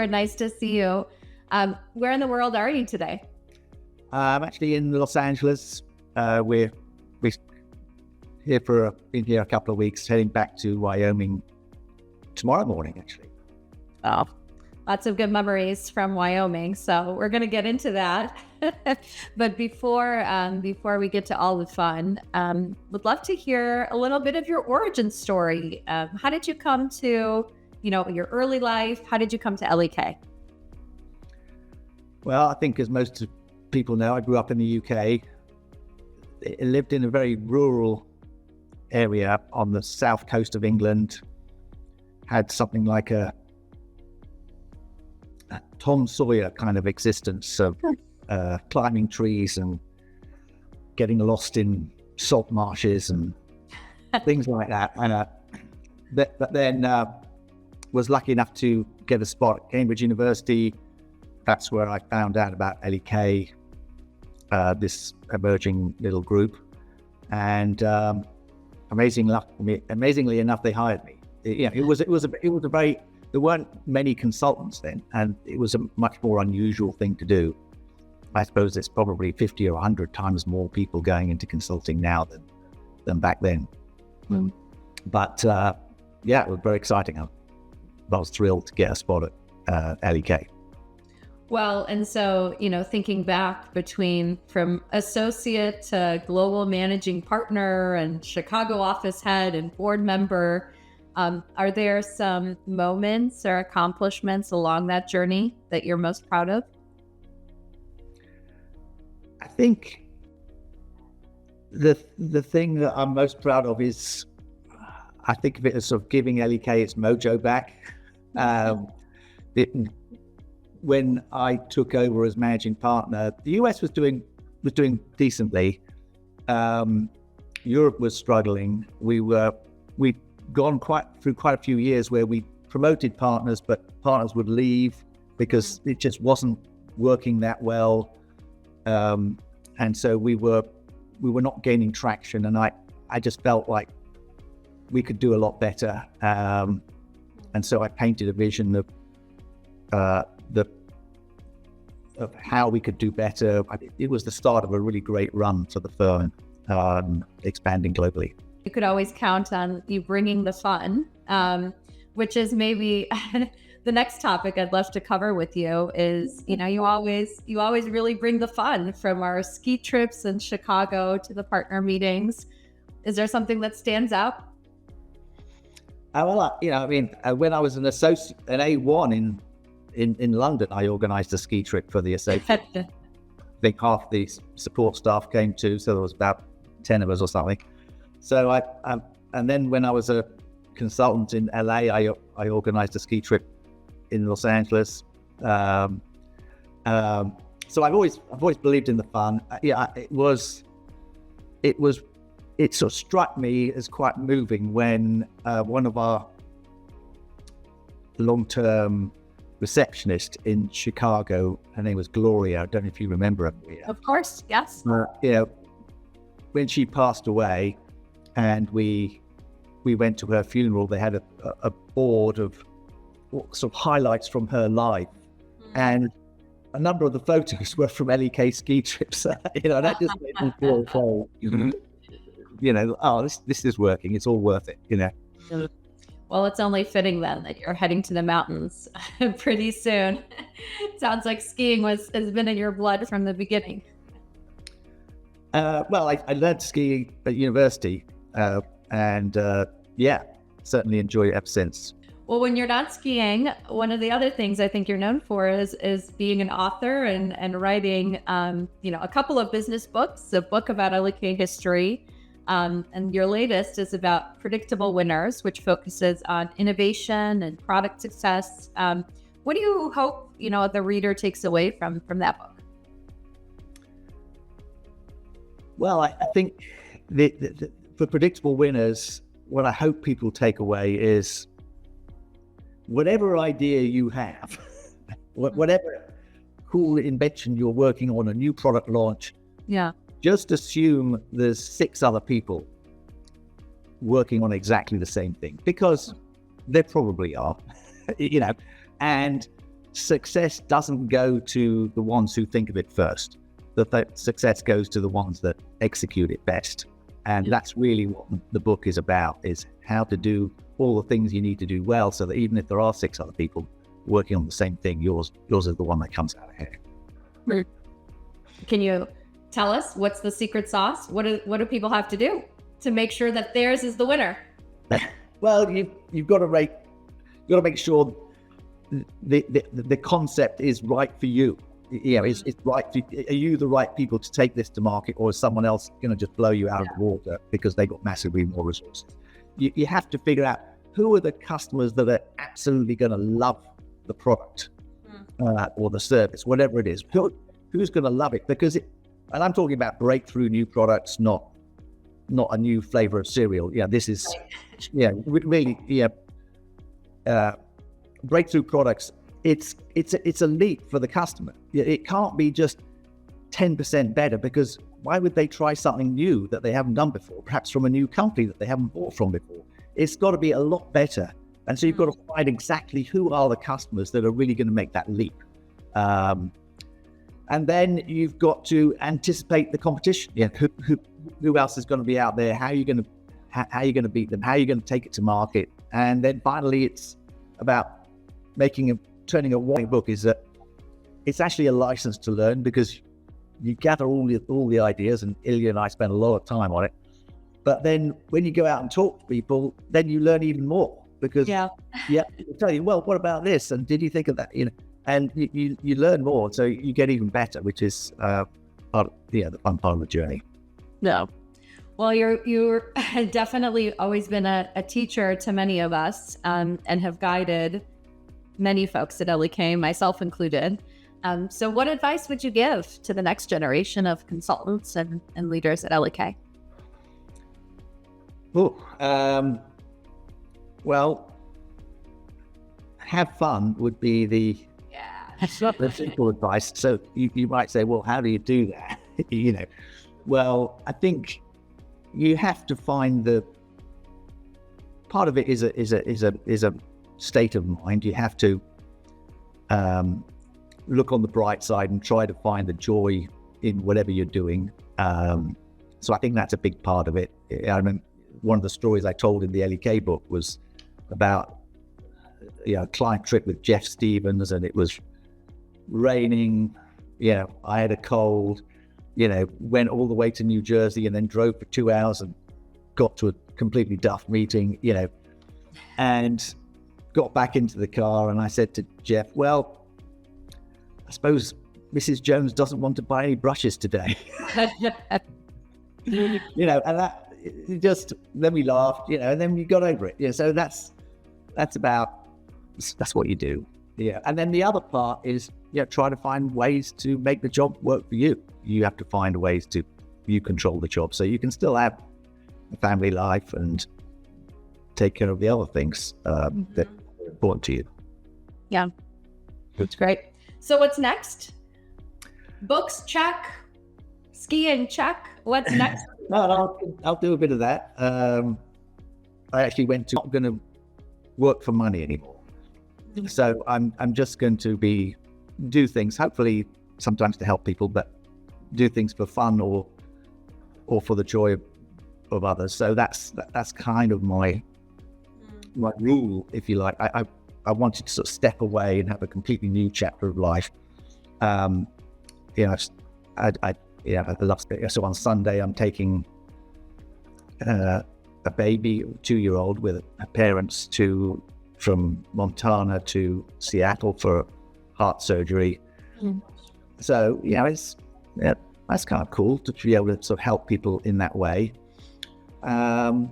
Stuart. Nice to see you. Where in the world are you today? I'm actually in Los Angeles. We're been here a couple of weeks, heading back to Wyoming tomorrow morning, actually. Oh, lots of good memories from Wyoming. So we're going to get into that. But before we get to all the fun, would love to hear a little bit of your origin story. How did you come to, your early life? How did you come to L.E.K? Well, I think as most people know, I grew up in the UK. I lived in a very rural area on the south coast of England. Had something like a Tom Sawyer kind of existence of climbing trees and getting lost in salt marshes and things like that. And but then was lucky enough to get a spot at Cambridge University. That's where I found out about L.E.K, this emerging little group. And amazingly enough, they hired me. It was a very, there weren't many consultants then, and it was a much more unusual thing to do. I suppose there's probably 50 or 100 times more people going into consulting now than back then. Mm. But it was very exciting. I was thrilled to get a spot at L.E.K. Well, and so, thinking back from associate to global managing partner and Chicago office head and board member, are there some moments or accomplishments along that journey that you're most proud of? I think the thing that I'm most proud of is, I think of it as sort of giving L.E.K its mojo back. When I took over as managing partner, the US was doing decently. Europe was struggling. We'd gone through quite a few years where we promoted partners, but partners would leave because it just wasn't working that well. And so we were not gaining traction, and I just felt like we could do a lot better. And so I painted a vision of how we could do better. It was the start of a really great run for the firm, expanding globally. You could always count on you bringing the fun, which is maybe the next topic I'd love to cover with you is, you always really bring the fun, from our ski trips in Chicago to the partner meetings. Is there something that stands out? When I was an associate, an A1 in London, I organised a ski trip for the associate. I think half the support staff came too, so there was about 10 of us or something. So and then when I was a consultant in LA, I organised a ski trip in Los Angeles. So I've always believed in the fun. It sort of struck me as quite moving when one of our long-term receptionist in Chicago, her name was Gloria. I don't know if you remember her. Of course, yes. When she passed away, and we went to her funeral, they had a board of sort of highlights from her life, and a number of the photos were from L.E.K ski trips. That just made me feel so, this is working. It's all worth it. Well, it's only fitting then that you're heading to the mountains pretty soon. Sounds like skiing has been in your blood from the beginning. I learned skiing at university, and certainly enjoy it ever since. Well, when you're not skiing, one of the other things I think you're known for is being an author and writing, a couple of business books, a book about L.E.K history. And your latest is about Predictable Winners, which focuses on innovation and product success. What do you hope, the reader takes away from that book? Well, I think for Predictable Winners, what I hope people take away is whatever idea you have, whatever cool invention you're working on, a new product launch, just assume there's 6 other people working on exactly the same thing, because there probably are, and success doesn't go to the ones who think of it first. That success goes to the ones that execute it best. And that's really what the book is about, is how to do all the things you need to do well, so that even if there are 6 other people working on the same thing, yours is the one that comes out ahead. Can you tell us what's the secret sauce? What do people have to do to make sure that theirs is the winner? Well, you've got to make sure the concept is right for you. It's right. Are you the right people to take this to market, or is someone else going to just blow you out of the water because they got massively more resources? You have to figure out who are the customers that are absolutely going to love the product or the service, whatever it is. Who's going to love it? And I'm talking about breakthrough new products, not a new flavor of cereal. This is really breakthrough products. It's a leap for the customer. It can't be just 10% better, because why would they try something new that they haven't done before, perhaps from a new company that they haven't bought from before? It's got to be a lot better. And so you've got to find exactly who are the customers that are really going to make that leap. And then you've got to anticipate the competition. Who else is going to be out there? How are you going to beat them? How are you going to take it to market? And then finally, it's about turning a white book. Is that it's actually a license to learn, because you gather all the ideas, and Ilya and I spend a lot of time on it. But then when you go out and talk to people, then you learn even more, because they'll tell you, well, what about this? And did you think of that? And you learn more, so you get even better, which is the fun part of the journey. No. Well, you're definitely always been a teacher to many of us, and have guided many folks at L.E.K, myself included. So what advice would you give to the next generation of consultants and leaders at L.E.K? Well, have fun would be the simple advice. So you might say, well, how do you do that? Well, I think you have to find part of it is a state of mind. You have to look on the bright side and try to find the joy in whatever you're doing. So I think that's a big part of it. I remember one of the stories I told in the L.E.K book was about a client trip with Jeff Stevens, and it was raining. I had a cold. Went all the way to New Jersey and then drove for 2 hours and got to a completely duff meeting. And got back into the car, and I said to Jeff, well, I suppose Mrs. Jones doesn't want to buy any brushes today. And that just, then we laughed, and then we got over it. So that's what you do. And then the other part is, try to find ways to make the job work for you. You have to find ways to, you control the job, so you can still have a family life and take care of the other things that are important to you. Yeah, that's great. So what's next? Books, check. Skiing, check. What's next? No, I'll do a bit of that. I actually not going to work for money anymore. So I'm just going to do things, hopefully sometimes to help people, but do things for fun or for the joy of others. So that's kind of my rule, if you like. I wanted to sort of step away and have a completely new chapter of life. I love. So on Sunday, I'm taking a baby, 2-year-old, with her parents from Montana to Seattle for heart surgery. So that's kind of cool to be able to sort of help people in that way. And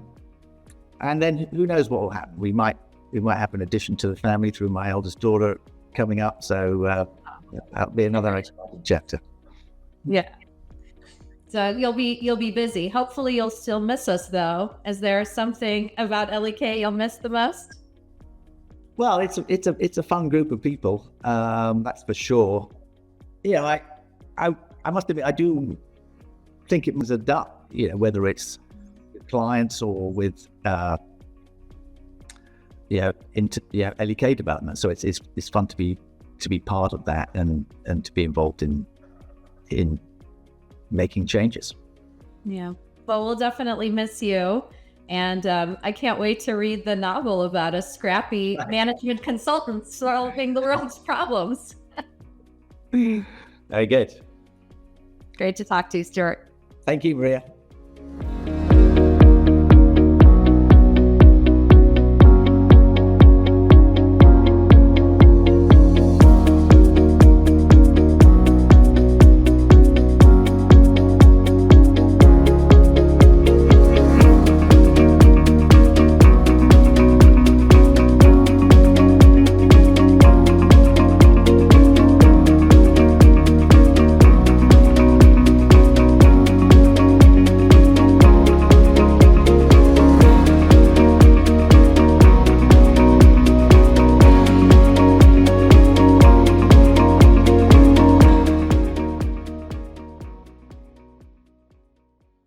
then who knows what will happen? We might have an addition to the family through my eldest daughter coming up. So that'll be another exciting chapter. Yeah. So you'll be busy. Hopefully you'll still miss us, though. Is there something about L.E.K you'll miss the most? Well, it's a fun group of people. That's for sure. I must admit, I do think it was a duck. Whether it's with clients or with L.E.K development. So it's fun to be to be part of that and to be involved in making changes. Yeah. Well, we'll definitely miss you. And I can't wait to read the novel about a scrappy management consultant solving the world's problems. Very good. Great to talk to you, Stuart. Thank you, Maria.